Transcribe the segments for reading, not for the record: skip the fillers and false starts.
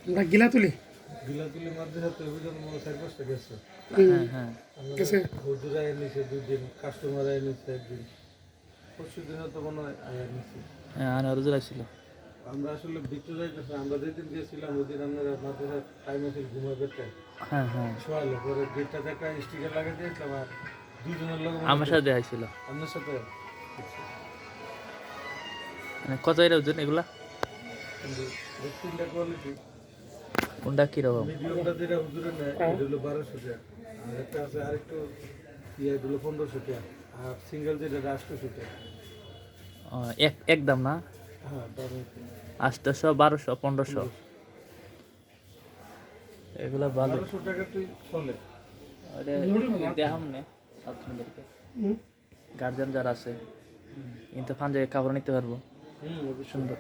আমরা গিলাতুলি মাদ্রাসা তো অভিযান মনে 4-5টা গেছে। হ্যাঁ গেছে হুজুরা এনেছে 2 দিন, কাস্টমার এনেছে 1 দিন। পরশু দিনও তো মনে হয় এনেছে। হ্যাঁ আনারুজুল ছিল। আমরা আসলে বিক্রি যাইতেছে, আমরা যেদিন গেছিলাম ওই দিন আমরা মাদ্রাসার টাইমে ছিল ঘুমাইবে টাইম। হ্যাঁ শোয়ালো পরে গেটটাতে একটা স্টিকার লাগিয়ে দিয়েছিলাম আর দুজনের লোক আমার সাথে দেখা ছিল। আপনার সাথে মানে কত এর ওজন এগুলা? কিন্তু 3টা কোয়ালিটি। কোনটা কিরকম? মিডিয়ামটা যেটা হুজুরের নেয় এটা হলো 1200 টাকা, আর একটা আছে আরেকটু ইয়ে হলো 1500 টাকা, আর সিঙ্গেল যেটা 800 টাকা। এক দাম না? হ্যাঁ, তারপরে 800, 1200, 1500 এগুলা ভালো। 1200 টাকা তুই চলে। দেখাম না আপনাদেরকে, গার্জিয়ান যারা আছে কিন্তু পাঞ্জাবি কাপড় নিতে পারবো সুন্দর।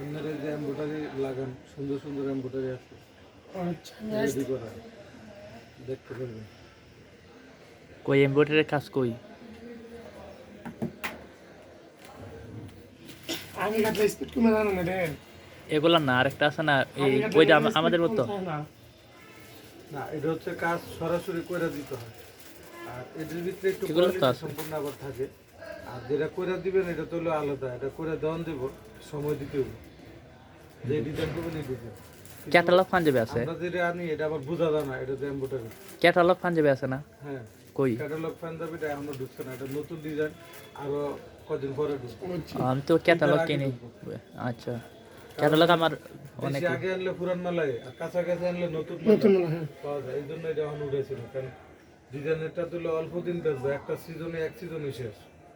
আপনারা যে এমব্রয়ডারি লাগান, সুন্দর সুন্দর এমব্রয়ডারি আছে, আচ্ছা রেডি করা দেখতে পারবেন। কই এমব্রয়ডারির কাজ কই? আমি কাটলে স্পিড কমে জানো না রে এগুলা না, আরেকটা আছে না এই ওইটা আমাদের মতো। না, এটা হচ্ছে কাজ সরাসরি করে দিতে হয়, আর এদের ভিতরে একটু এগুলো তো quality আছে। সম্পূর্ণ আবার থাকে। আর যেটা করে দিবেন এটা তো হলো আলাদা, এটা করে দেওয়ান দেব, সময় দিতে হবে, যে ডিজাইন করবেন এই ডিজাইন। ক্যাটালগ পাঞ্জাবি আছে, আমরা যেটা আনি এটা আবার বোঝা যায় না, এটা যে এমব্রয়ডারি। ক্যাটালগ পাঞ্জাবি আছে না? হ্যাঁ, কই? ক্যাটালগ পাঞ্জাবিটা এখনো ঢুকছে না, এটা নতুন ডিজাইন, আরো কদিন পরে ঢুকবে। আমি তো ক্যাটালগ কিনি। আচ্ছা, ক্যাটালগ আমার অনেক। বেশি আগে আনলে পুরান মালাই, আর কাছাকাছি আনলে নতুন নতুন মালাই না হ্যাঁ পাওয়া যায়, এই জন্য এটা এখন উঠেছিল। কারণ ডিজাইনেরটা তো হলো অল্প দিন বেচবে, একটা সিজনে এক সিজনই শেষ,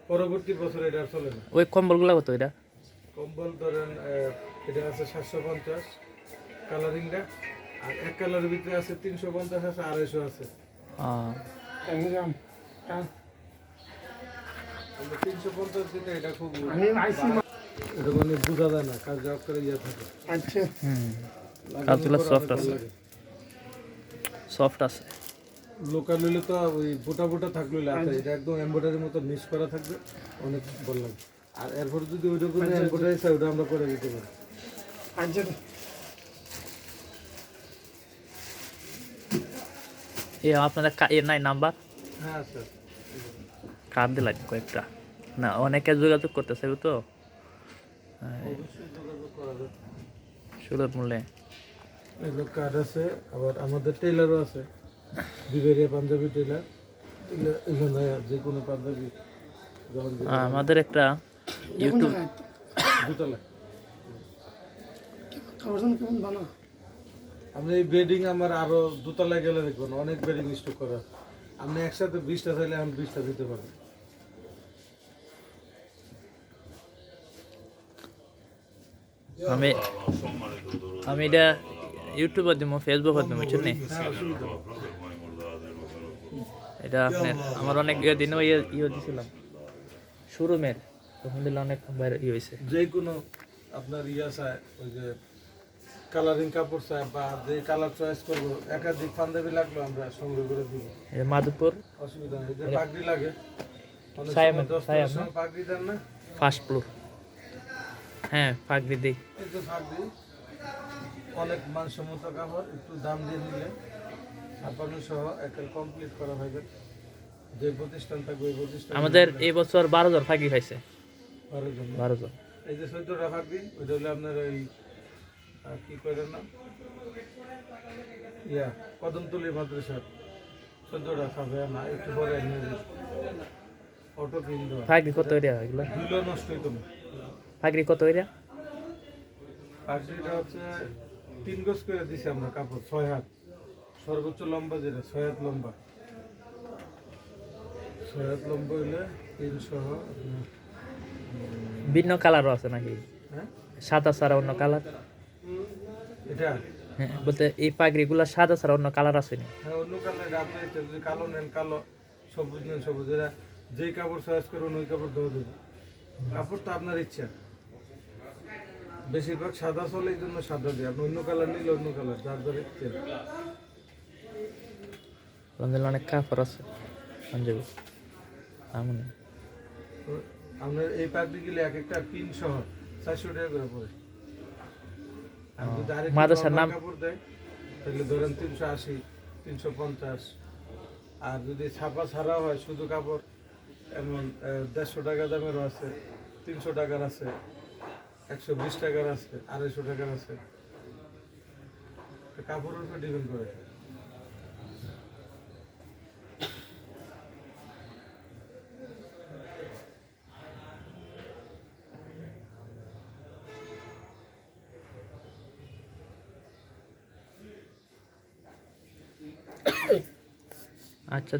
পরবর্তী বছর এটা আর চলে না। ওই কম্বলগুলো কত এটা? কম্বল ধরেন এটা আছে 750 কালারিংটা, আর এক কালারের ভিতরে আছে 350, আছে 250 আছে। আমি যাম আমরা 350 দিতে এটা খুব আমি আইসি এটা মানে বোঝা যায় না, কাজ জব করে ইয়ে থাকে। আচ্ছা কাজগুলো সফট আছে, সফট আছে। লোকাল হইলে তো ওই বোটা বোটা থাকলে আছে, এটা একদম এমব্রয়ডারির মতো মিক্স করা থাকবে, অনেক ভালো লাগবে। আর এরপর যদি ওইটা করে এমব্রয়ডারি চাই ওটা আমরা করে দিতে পারি। আচ্ছা এ আপনাদের এর নাই নাম্বার? হ্যাঁ স্যার, কার্ড দিলাম কয়েকটা, না অনেকে যোগাযোগ করতেছে তো অবশ্যই যোগাযোগ করা যাবে। সুলভ মূল্যে। এগুলো কার্ড আছে, আবার আমাদের টেলারও আছে, বিবেরিয়া পাঞ্জাবি টেলার, এখানে যে কোনো পাঞ্জাবি যখন আমাদের একটা ইউটিউব দুতলা। খাবার জন্য কেমন বানা আপনি এই বেডিং আমার আরো দুতলায় গেলে দেখবেন অনেক বেডিং স্টক করা, আপনি একসাথে 20টা চাইলে আমি 20টা দিতে পারবো। আমি আমি এটা ইউটিউবে দিব, ফেসবুকে দিব, বুঝছেন নি? হ্যাঁ, অসুবিধা নেই। এটা আপনার আমার অনেক ইয়ে দিনও ইয়ে দিছিলাম শোরুমের, তখন দিলে অনেক বাইরে ইয়ে হয়েছে। যে কোনো আপনার ইয়া চায়, ওই যে কালারিং কাপড় চায় বা যে কালার চয়েস করবো, একাধিক পাঞ্জাবি লাগলো আমরা সংগ্রহ করে দিব, এটা মাধবপুর অসুবিধা নেই। যে পাগড়ি লাগে, অনেক সায়াম, সময় 10 সায়াম টাকার সময় পাগড়ি দেন না, ফার্স্ট ফ্লোর। হ্যাঁ পাগড়ি দিই। এই যে পাগড়ি অনেক মানসম্মত কাপড়, একটু দাম দিয়ে নিলে ছাপানো সহ একটা কমপ্লিট করা হবে। যে প্রতিষ্ঠান থাকবে ওই প্রতিষ্ঠান আমাদের এই বছর 12 জন ফাঁকি খাইছে, 12 জন। 12 জন। এই যে 14টা পাগড়ি, ওইটা হলো আপনার ওই কি করেন না ইয়া কদমতলি মাদ্রাসা 14টা খাবে না, একটু পরে নিয়ে যাবে অটো কিনতে ফাঁকি কত এরিয়া এগুলো? দিলেও নষ্ট হইতো না। ফাঁকি কত এরিয়া? পাগড়িটা হচ্ছে 3 গজ করে দিছি আমরা কাপড়, 6 হাত সর্বোচ্চ লম্বা, যেটা 6 হাত লম্বা, 6 হাত লম্বা হইলে 300। ভিন্ন কালারও আছে নাকি? হ্যাঁ, সাদা ছাড়া অন্য কালার? এটা হ্যাঁ বলতে এই পাগড়িগুলো সাদা ছাড়া অন্য কালার আছে না? হ্যাঁ, অন্য কালার আপনি যদি কালো নেন কালো, সবুজ নেন সবুজ, এরা যেই কাপড় চয়েস করবেন ওই কাপড় দেওয়া দেবে। কাপড়টা আপনার ইচ্ছা, বেশিরভাগ সাদা চলে, এই জন্য সাদা দিয়ে, আপনি অন্য কালার নিলে অন্য কালার, যার যার ইচ্ছে। আমাদের অনেক কাপড় আছে পাঞ্জাবি এমন। আপনার এই পাগড়ি গেলে এক একটা পিন সহ 400 টাকা করে পড়ে। আর যদি আরেকটু মাদ্রাসার normal নাম? কাপড় দেয় তাহলে ধরেন 380, 350। আর যদি ছাপা ছাড়া হয় শুধু কাপড়, এমন 150 টাকা দামেরও আছে, 300 টাকার আছে, 120 টাকার আছে, 250 টাকার আছে। কাপড়ের উপর ডিপেন্ড করে। আচ্ছা